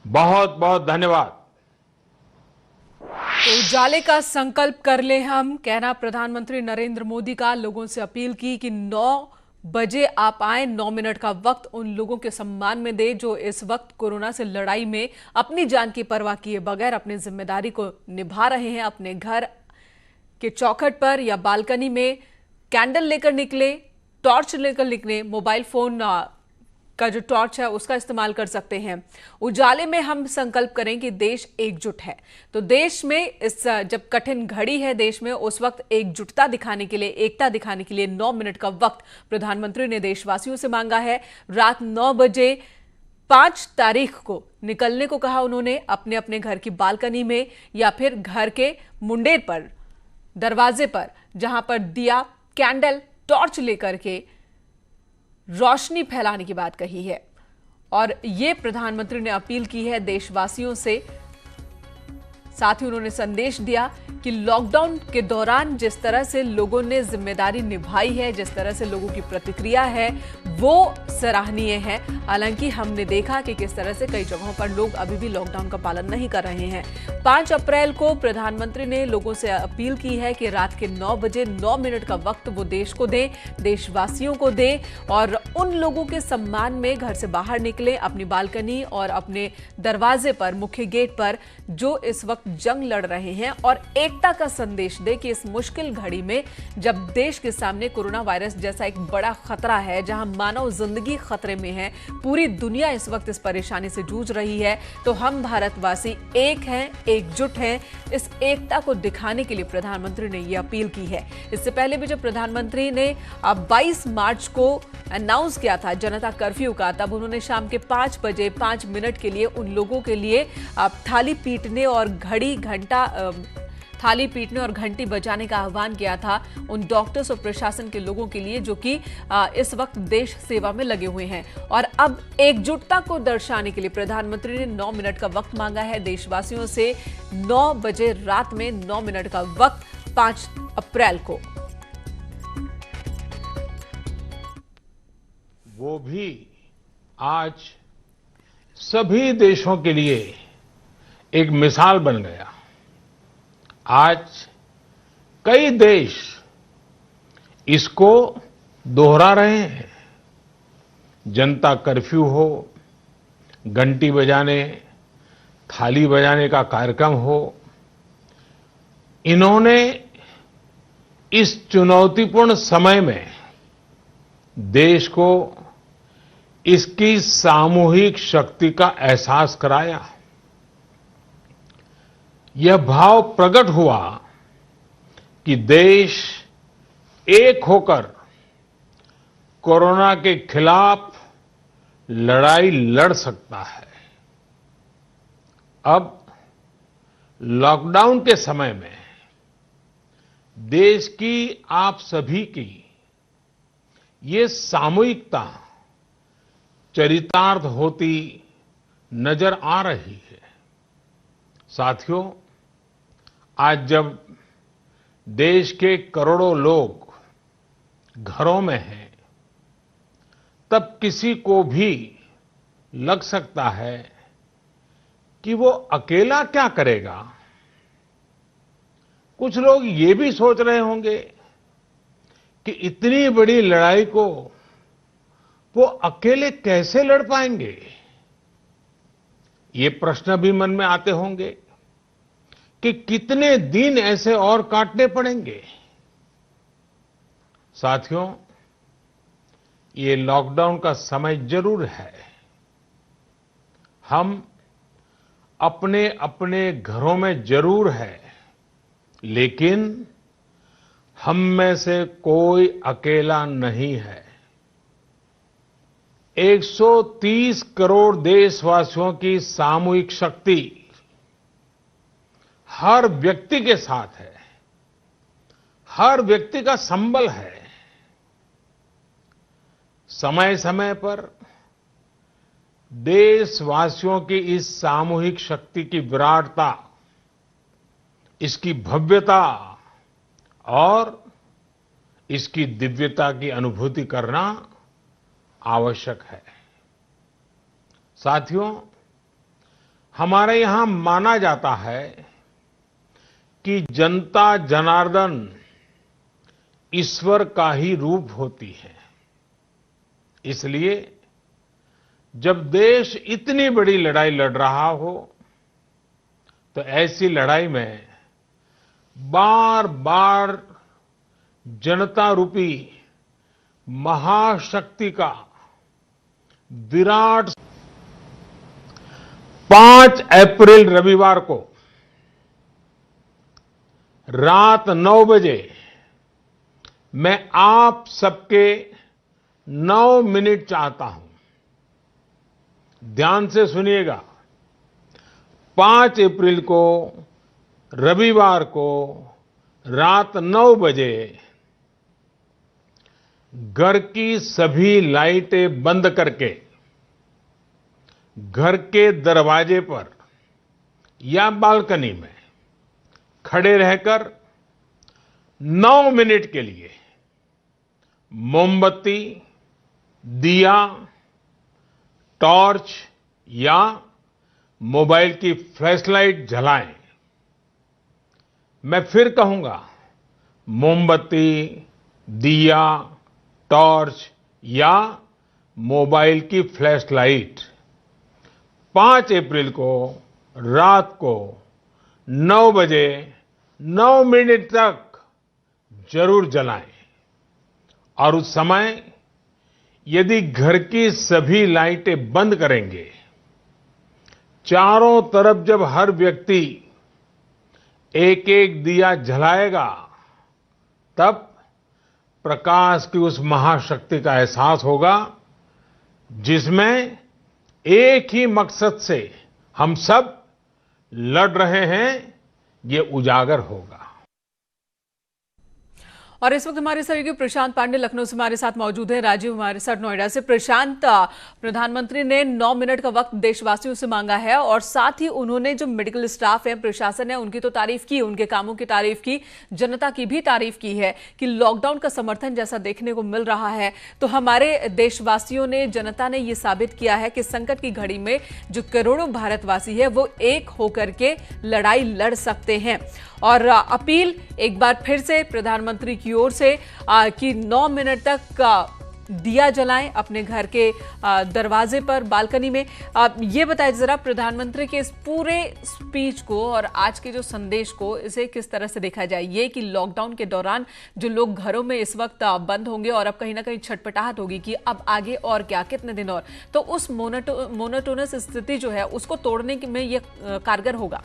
बहुत बहुत धन्यवाद। तो उजाले का संकल्प कर ले हम, कहना प्रधानमंत्री नरेंद्र मोदी का। लोगों से अपील की कि 9 बजे आप आए, 9 मिनट का वक्त उन लोगों के सम्मान में दे जो इस वक्त कोरोना से लड़ाई में अपनी जान की परवाह किए बगैर अपनी जिम्मेदारी को निभा रहे हैं। अपने घर के चौखट पर या बालकनी में कैंडल लेकर निकले, टॉर्च लेकर निकले, मोबाइल फोन का जो टॉर्च है उसका इस्तेमाल कर सकते हैं। उजाले में हम संकल्प करें कि देश एकजुट है। तो देश में इस जब कठिन घड़ी है देश में, उस वक्त एकजुटता दिखाने के लिए, एकता दिखाने के लिए 9 मिनट का वक्त प्रधानमंत्री ने देशवासियों से मांगा है। रात 9 बजे 5 तारीख को निकलने को कहा उन्होंने, अपने अपने घर की बालकनी में या फिर घर के मुंडेर पर, दरवाजे पर, जहां पर दिया, कैंडल, टॉर्च लेकर के रोशनी फैलाने की बात कही है। और यह प्रधानमंत्री ने अपील की है देशवासियों से। साथ ही उन्होंने संदेश दिया कि लॉकडाउन के दौरान जिस तरह से लोगों ने जिम्मेदारी निभाई है, जिस तरह से लोगों की प्रतिक्रिया है, वो सराहनीय है। हालांकि हमने देखा कि किस तरह से कई जगहों पर लोग अभी भी लॉकडाउन का पालन नहीं कर रहे हैं। 5 अप्रैल को प्रधानमंत्री ने लोगों से अपील की है कि रात के 9 बजे 9 मिनट का वक्त वो देश को दें, देशवासियों को दें और उन लोगों के सम्मान में घर से बाहर निकले, अपनी बालकनी और अपने दरवाजे पर, मुख्य गेट पर जो इस वक्त जंग लड़ रहे हैं, और एकता का संदेश दे कि इस मुश्किल घड़ी में जब देश के सामने कोरोना वायरस जैसा एक बड़ा खतरा है, जहां मानव जिंदगी खतरे में है, पूरी दुनिया इस वक्त इस परेशानी से जूझ रही है, तो हम भारतवासी एक हैं, एकजुट हैं। इस एकता को दिखाने के लिए प्रधानमंत्री ने यह अपील की है। इससे पहले भी जब प्रधानमंत्री ने 22 मार्च को अनाउंस किया था जनता कर्फ्यू का, तब उन्होंने शाम के 5 बजे 5 मिनट के लिए उन लोगों के लिए थाली पीटने और थाली पीटने और घंटी बजाने का आह्वान किया था उन डॉक्टर्स और प्रशासन के लोगों के लिए जो कि इस वक्त देश सेवा में लगे हुए हैं। और अब एकजुटता को दर्शाने के लिए प्रधानमंत्री ने 9 मिनट का वक्त मांगा है देशवासियों से। 9 बजे रात में 9 मिनट का वक्त 5 अप्रैल को। वो भी आज सभी देशों के लिए एक मिसाल बन गया। आज कई देश इसको दोहरा रहे हैं। जनता कर्फ्यू हो, घंटी बजाने, थाली बजाने का कार्यक्रम हो, इन्होंने इस चुनौतीपूर्ण समय में देश को इसकी सामूहिक शक्ति का एहसास कराया। यह भाव प्रकट हुआ कि देश एक होकर कोरोना के खिलाफ लड़ाई लड़ सकता है। अब लॉकडाउन के समय में देश की, आप सभी की ये सामूहिकता चरितार्थ होती नजर आ रही है। साथियों, आज जब देश के करोड़ों लोग घरों में हैं, तब किसी को भी लग सकता है कि वो अकेला क्या करेगा। कुछ लोग ये भी सोच रहे होंगे कि इतनी बड़ी लड़ाई को वो अकेले कैसे लड़ पाएंगे। ये प्रश्न भी मन में आते होंगे कि कितने दिन ऐसे और काटने पड़ेंगे। साथियों, ये लॉकडाउन का समय जरूर है। हम अपने अपने घरों में जरूर हैं, लेकिन हम में से कोई अकेला नहीं है। 130 करोड़ देशवासियों की सामूहिक शक्ति हर व्यक्ति के साथ है, हर व्यक्ति का संबल है। समय समय पर देशवासियों की इस सामूहिक शक्ति की विराटता, इसकी भव्यता और इसकी दिव्यता की अनुभूति करना आवश्यक है। साथियों, हमारे यहां माना जाता है कि जनता जनार्दन ईश्वर का ही रूप होती है। इसलिए जब देश इतनी बड़ी लड़ाई लड़ रहा हो तो ऐसी लड़ाई में बार बार जनता रूपी महाशक्ति का विराट 5 अप्रैल रविवार को रात 9 बजे मैं आप सबके 9 मिनट चाहता हूं। ध्यान से सुनिएगा। 5 अप्रैल को रविवार को रात 9 बजे घर की सभी लाइटें बंद करके घर के दरवाजे पर या बालकनी में खड़े रहकर 9 मिनट के लिए मोमबत्ती, दिया, टॉर्च या मोबाइल की फ्लैशलाइट जलाएं। मैं फिर कहूंगा, मोमबत्ती, दिया, टॉर्च या मोबाइल की फ्लैशलाइट 5 अप्रैल को रात को 9 बजे 9 मिनट तक जरूर जलाएं। और उस समय यदि घर की सभी लाइटें बंद करेंगे, चारों तरफ जब हर व्यक्ति एक एक दिया जलाएगा, तब प्रकाश की उस महाशक्ति का एहसास होगा जिसमें एक ही मकसद से हम सब लड़ रहे हैं, ये उजागर होगा। और इस वक्त हमारे सहयोगी प्रशांत पांडे लखनऊ से हमारे साथ मौजूद हैं। राजीव हमारे साथ नोएडा से। प्रशांत, प्रधानमंत्री ने 9 मिनट का वक्त देशवासियों से मांगा है और साथ ही उन्होंने जो मेडिकल स्टाफ है, प्रशासन है, उनकी तो तारीफ की, उनके कामों की तारीफ की, जनता की भी तारीफ की है कि लॉकडाउन का समर्थन जैसा देखने को मिल रहा है। तो हमारे देशवासियों ने, जनता ने यह साबित किया है कि संकट की घड़ी में जो करोड़ों भारतवासी है वो एक होकर के लड़ाई लड़ सकते हैं। और अपील एक बार फिर से प्रधानमंत्री की ओर से कि 9 मिनट तक दिया जलाएं अपने घर के दरवाजे पर, बालकनी में। ये बताएं जरा, प्रधानमंत्री के इस पूरे स्पीच को और आज के जो संदेश को, इसे किस तरह से देखा जाए? ये कि लॉकडाउन के दौरान जो लोग घरों में इस वक्त बंद होंगे और अब कहीं ना कहीं छटपटाहट होगी कि अब आगे और क्या, कितने दिन और, तो उस मोनोटोनस स्थिति जो है उसको तोड़ने में ये कारगर होगा।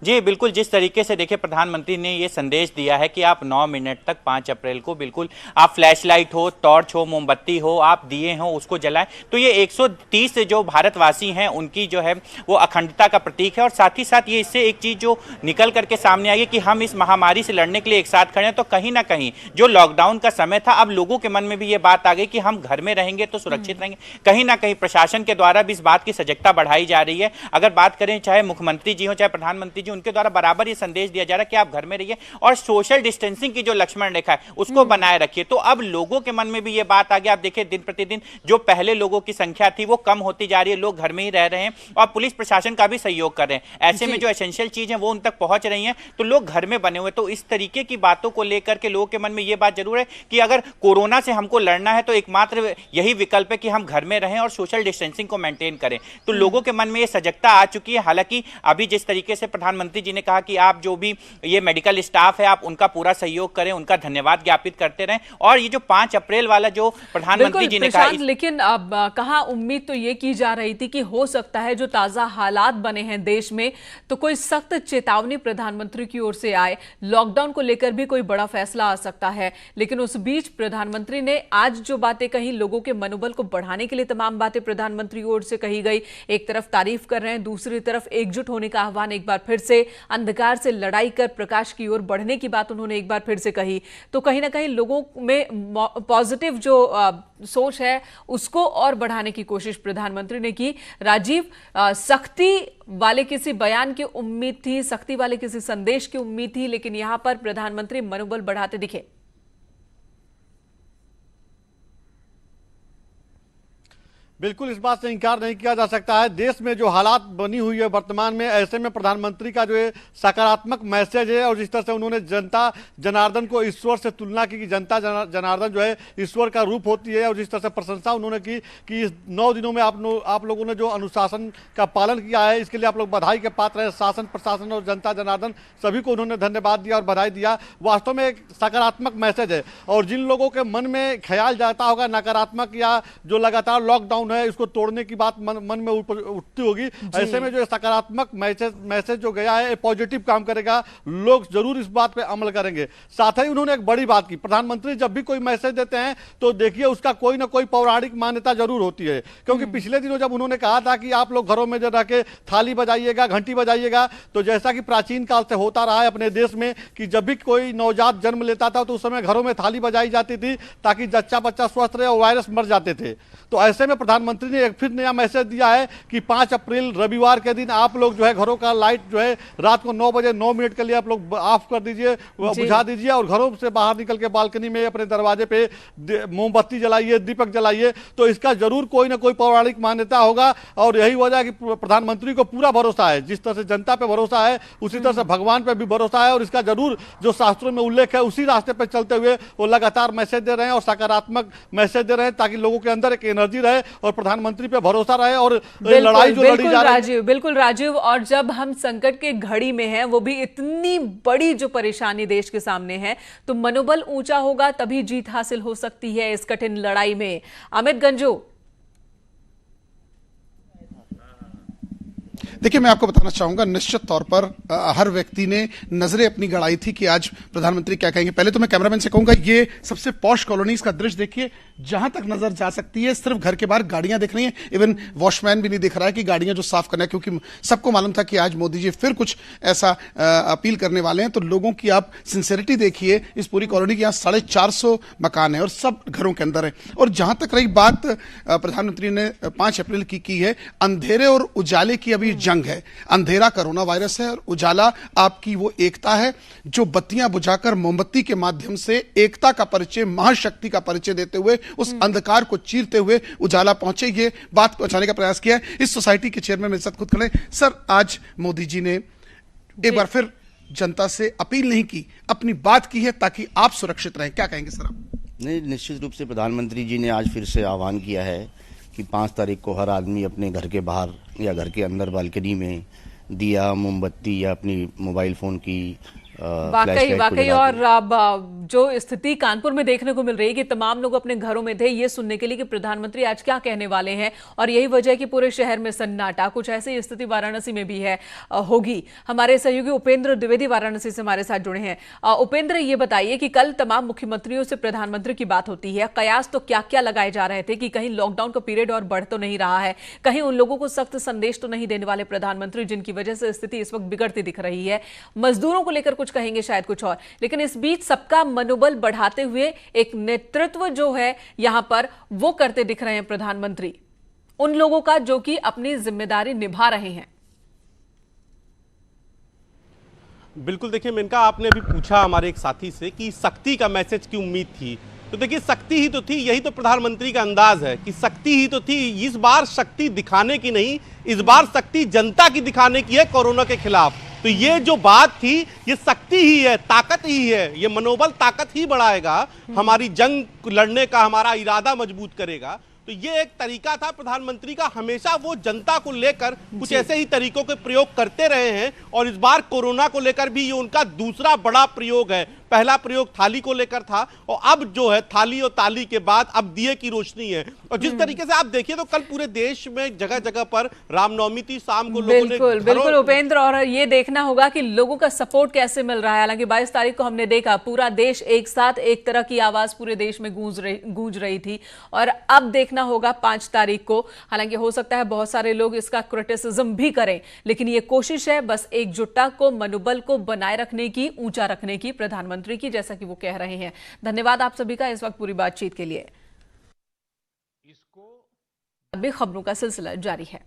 जी बिल्कुल, जिस तरीके से देखिए प्रधानमंत्री ने ये संदेश दिया है कि आप 9 मिनट तक 5 अप्रैल को बिल्कुल आप फ्लैशलाइट हो, टॉर्च हो, मोमबत्ती हो, आप दिए हो, उसको जलाएं। तो ये 130 जो भारतवासी हैं उनकी जो है वो अखंडता का प्रतीक है। और साथ ही साथ ये इससे एक चीज़ जो निकल करके सामने आई है कि हम इस महामारी से लड़ने के लिए एक साथ खड़े हैं। तो कहीं ना कहीं जो लॉकडाउन का समय था, अब लोगों के मन में भी ये बात आ गई कि हम घर में रहेंगे तो सुरक्षित रहेंगे। कहीं ना कहीं प्रशासन के द्वारा भी इस बात की सजगता बढ़ाई जा रही है। अगर बात करें चाहे मुख्यमंत्री जी हो, चाहे प्रधानमंत्री, उनके द्वारा बराबर ये संदेश दिया जा रहा है कि आप घर में रहिए और सोशल डिस्टेंसिंग की जो लक्ष्मण रेखा है उसको बनाए रखिए। तो अब लोगों के मन में भी ये बात आ गई। आप देखिए दिन प्रतिदिन जो पहले लोगों की संख्या थी वो कम होती जा रही है, लोग घर में ही रह रहे हैं और पुलिस प्रशासन का भी सहयोग कर रहे हैं। ऐसे में जो एसेंशियल चीज है वो उन तक पहुंच रही है, तो लोग घर में बने हुए। तो इस तरीके की बातों को लेकर के लोगों के मन में ये बात जरूर है कि अगर कोरोना से हमको लड़ना है तो एकमात्र यही विकल्प है कि हम घर में रहें और सोशल डिस्टेंसिंग को मेंटेन करें। तो लोगों के मन में ये सजगता आ चुकी है। हालांकि अभी जिस तरीके से प्रधानमंत्री जी ने कहा कि आप जो भी ये मेडिकल स्टाफ है आप उनका पूरा सहयोग करें, उनका धन्यवाद ज्ञापित करते रहें। और ये जो 5 अप्रैल वाला जो प्रधानमंत्री जी ने कहा, लेकिन अब कहां उम्मीद तो ये की जा रही थी कि हो सकता है जो ताजा हालात बने हैं देश में तो कोई सख्त चेतावनी प्रधानमंत्री की ओर से आए, लॉकडाउन को लेकर भी कोई बड़ा फैसला आ सकता है। लेकिन उस बीच प्रधानमंत्री ने आज जो बातें कही, लोगों के मनोबल को बढ़ाने के लिए तमाम बातें प्रधानमंत्री की ओर से कही गई। एक तरफ तारीफ कर रहे हैं, दूसरी तरफ एकजुट होने का आह्वान एक बार फिर से, अंधकार से लड़ाई कर प्रकाश की ओर बढ़ने की बात उन्होंने एक बार फिर से कही। तो कहीं ना कहीं लोगों में पॉजिटिव जो सोच है उसको और बढ़ाने की कोशिश प्रधानमंत्री ने की। राजीव, सख्ती वाले किसी बयान की उम्मीद थी, सख्ती वाले किसी संदेश की उम्मीद थी, लेकिन यहां पर प्रधानमंत्री मनोबल बढ़ाते दिखे। बिल्कुल इस बात से इंकार नहीं किया जा सकता है। देश में जो हालात बनी हुई है वर्तमान में, ऐसे में प्रधानमंत्री का जो है सकारात्मक मैसेज है, और जिस तरह से उन्होंने जनता जनार्दन को ईश्वर से तुलना की कि जनता जनार्दन जो है ईश्वर का रूप होती है, और जिस तरह से प्रशंसा उन्होंने की कि इस 9 दिनों में आप लोगों ने जो अनुशासन का पालन किया है, इसके लिए आप लोग बधाई के पात्र हैं। शासन प्रशासन और जनता जनार्दन सभी को उन्होंने धन्यवाद दिया और बधाई दिया। वास्तव में एक सकारात्मक मैसेज है, और जिन लोगों के मन में ख्याल जाता होगा नकारात्मक या जो लगातार लॉकडाउन है इसको तोड़ने की बात मन में उठती होगी, ऐसे में जो सकारात्मक मैसेज जो गया है पॉजिटिव काम करेगा, लोग जरूर इस बात पे अमल करेंगे। साथ ही उन्होंने एक बड़ी बात की, प्रधानमंत्री जब भी कोई मैसेज देते हैं तो देखिए उसका कोई ना कोई पौराणिक मान्यता जरूर होती है, क्योंकि पिछले दिनों जब उन्होंने कहा था कि आप लोग घरों में जो रह के थाली बजाइएगा, घंटी बजाइएगा, तो जैसा कि प्राचीन काल से होता रहा है अपने देश में कि जब भी कोई नवजात जन्म लेता था तो उस समय घरों में थाली बजाई जाती थी ताकि जच्चा बच्चा स्वस्थ रहे और वायरस मर जाते थे। तो ऐसे में प्रधानमंत्री ने एक फिर नया मैसेज दिया है कि 5 अप्रैल रविवार के दिन आप लोग जो है घरों का लाइट जो है रात को 9 बजे 9 मिनट के लिए आप लोग ऑफ कर दीजिए, बुझा दीजिए, और घरों से बाहर निकल के बालकनी में अपने दरवाजे पे मोमबत्ती जलाइए, दीपक जलाइए। तो इसका जरूर कोई ना कोई पौराणिक मान्यता होगा, और यही वजह है कि प्रधानमंत्री को पूरा भरोसा है। जिस तरह से जनता पे भरोसा है उसी तरह से भगवान पे भी भरोसा है, और इसका जरूर जो शास्त्रों में उल्लेख है उसी रास्ते पे चलते हुए वो लगातार मैसेज दे रहे हैं और सकारात्मक मैसेज दे रहे हैं, ताकि लोगों के अंदर एक एनर्जी रहे और प्रधानमंत्री पे भरोसा रहे। और लड़ाई जो लड़ी जा रही है, बिल्कुल राजीव, और जब हम संकट के घड़ी में हैं, वो भी इतनी बड़ी जो परेशानी देश के सामने है, तो मनोबल ऊंचा होगा तभी जीत हासिल हो सकती है इस कठिन लड़ाई में। अमित गंजू, देखिए, मैं आपको बताना चाहूंगा, निश्चित तौर पर हर व्यक्ति ने नजरें अपनी गड़ाई थी कि आज प्रधानमंत्री क्या कहेंगे। पहले तो मैं कैमरामैन से कहूंगा, ये सबसे पॉश कॉलोनीज का दृश्य देखिए, जहां तक नजर जा सकती है सिर्फ घर के बाहर गाड़ियां दिख रही हैं, इवन वॉशमैन भी नहीं दिख रहा है कि गाड़ियां जो साफ करना है, क्योंकि सबको मालूम था कि आज मोदी जी फिर कुछ ऐसा अपील करने वाले हैं। तो लोगों की आप सिंसेरिटी देखिए, इस पूरी कॉलोनी की यहाँ 450 मकान है और सब घरों के अंदर है। और जहां तक रही बात प्रधानमंत्री ने 5 अप्रैल की है, अंधेरे और उजाले की अभी जंग है। अंधेरा कोरोना वायरस है और उजाला आपकी वो एकता है जो बत्तियां बुझाकर मोमबत्ती के माध्यम से एकता का परिचय, महाशक्ति का परिचय देते हुए उस अंधकार को चीरते हुए उजाला पहुंचे। ये बात पहुंचाने का प्रयास किया है। इस सोसाइटी के चेयरमैन मेरे साथ खुद खड़े। सर, आज मोदी जी ने एक बार फिर जनता से अपील नहीं की, अपनी बात की है ताकि आप सुरक्षित रहें, क्या कहेंगे सर आप? नहीं, निश्चित रूप से प्रधानमंत्री जी ने आज फिर से आह्वान किया है कि 5 तारीख को हर आदमी अपने घर के बाहर या घर के अंदर बालकनी में दिया, मोमबत्ती या अपनी मोबाइल फोन की वाकई और अब जो स्थिति कानपुर में देखने को मिल रही है कि तमाम लोग अपने घरों में थे ये सुनने के लिए कि प्रधानमंत्री आज क्या कहने वाले हैं, और यही वजह है कि पूरे शहर में सन्नाटा। कुछ ऐसी स्थिति वाराणसी में भी है होगी। हमारे सहयोगी उपेंद्र द्विवेदी वाराणसी से हमारे साथ जुड़े हैं। उपेंद्र, ये बताइए कि कल तमाम मुख्यमंत्रियों से प्रधानमंत्री की बात होती है, कयास तो क्या क्या लगाए जा रहे थे कि कहीं लॉकडाउन का पीरियड और बढ़ तो नहीं रहा है, कहीं उन लोगों को सख्त संदेश तो नहीं देने वाले प्रधानमंत्री जिनकी वजह से स्थिति इस वक्त बिगड़ती दिख रही है। मजदूरों को लेकर कुछ कहेंगे, शायद कुछ और, लेकिन इस बीच सबका मनोबल बढ़ाते हुए एक नेतृत्व जो है यहां पर वो करते दिख रहे हैं प्रधानमंत्री, उन लोगों का जो कि अपनी जिम्मेदारी निभा रहे हैं। बिल्कुल, देखिए मेनका, आपने अभी पूछा हमारे एक साथी से कि शक्ति का मैसेज की उम्मीद थी, तो देखिए शक्ति ही तो थी। यही तो प्रधानमंत्री का अंदाज है कि शक्ति ही तो थी। इस बार शक्ति दिखाने की नहीं, इस बार शक्ति जनता की दिखाने की है कोरोना के खिलाफ। तो ये जो बात थी ये शक्ति ही है, ताकत ही है, ये मनोबल ताकत ही बढ़ाएगा, हमारी जंग लड़ने का हमारा इरादा मजबूत करेगा। तो ये एक तरीका था प्रधानमंत्री का, हमेशा वो जनता को लेकर कुछ ऐसे ही तरीकों के प्रयोग करते रहे हैं, और इस बार कोरोना को लेकर भी ये उनका दूसरा बड़ा प्रयोग है। पहला प्रयोग थाली को लेकर था, और अब जो है थाली और ताली के बाद अब दिए की रोशनी है। और जिस तरीके से आप देखिए तो कल पूरे देश में जगह जगह पर रामनवमी थी, शाम को लोगों ने बिल्कुल उपेंद्र, और ये देखना होगा कि लोगों का सपोर्ट कैसे मिल रहा है। हालांकि 22 तारीख को हमने देखा पूरा देश एक साथ, एक तरह की आवाज पूरे देश में गूंज रही थी, और अब देखना होगा 5 तारीख को। हालांकि हो सकता है बहुत सारे लोग इसका क्रिटिसिज्म भी करें, लेकिन ये कोशिश है बस एकजुटता को, मनोबल को बनाए रखने की, ऊंचा रखने की प्रधानमंत्री की, जैसा कि वो कह रहे हैं। धन्यवाद आप सभी का इस वक्त पूरी बातचीत के लिए। इसको खबरों का सिलसिला जारी है।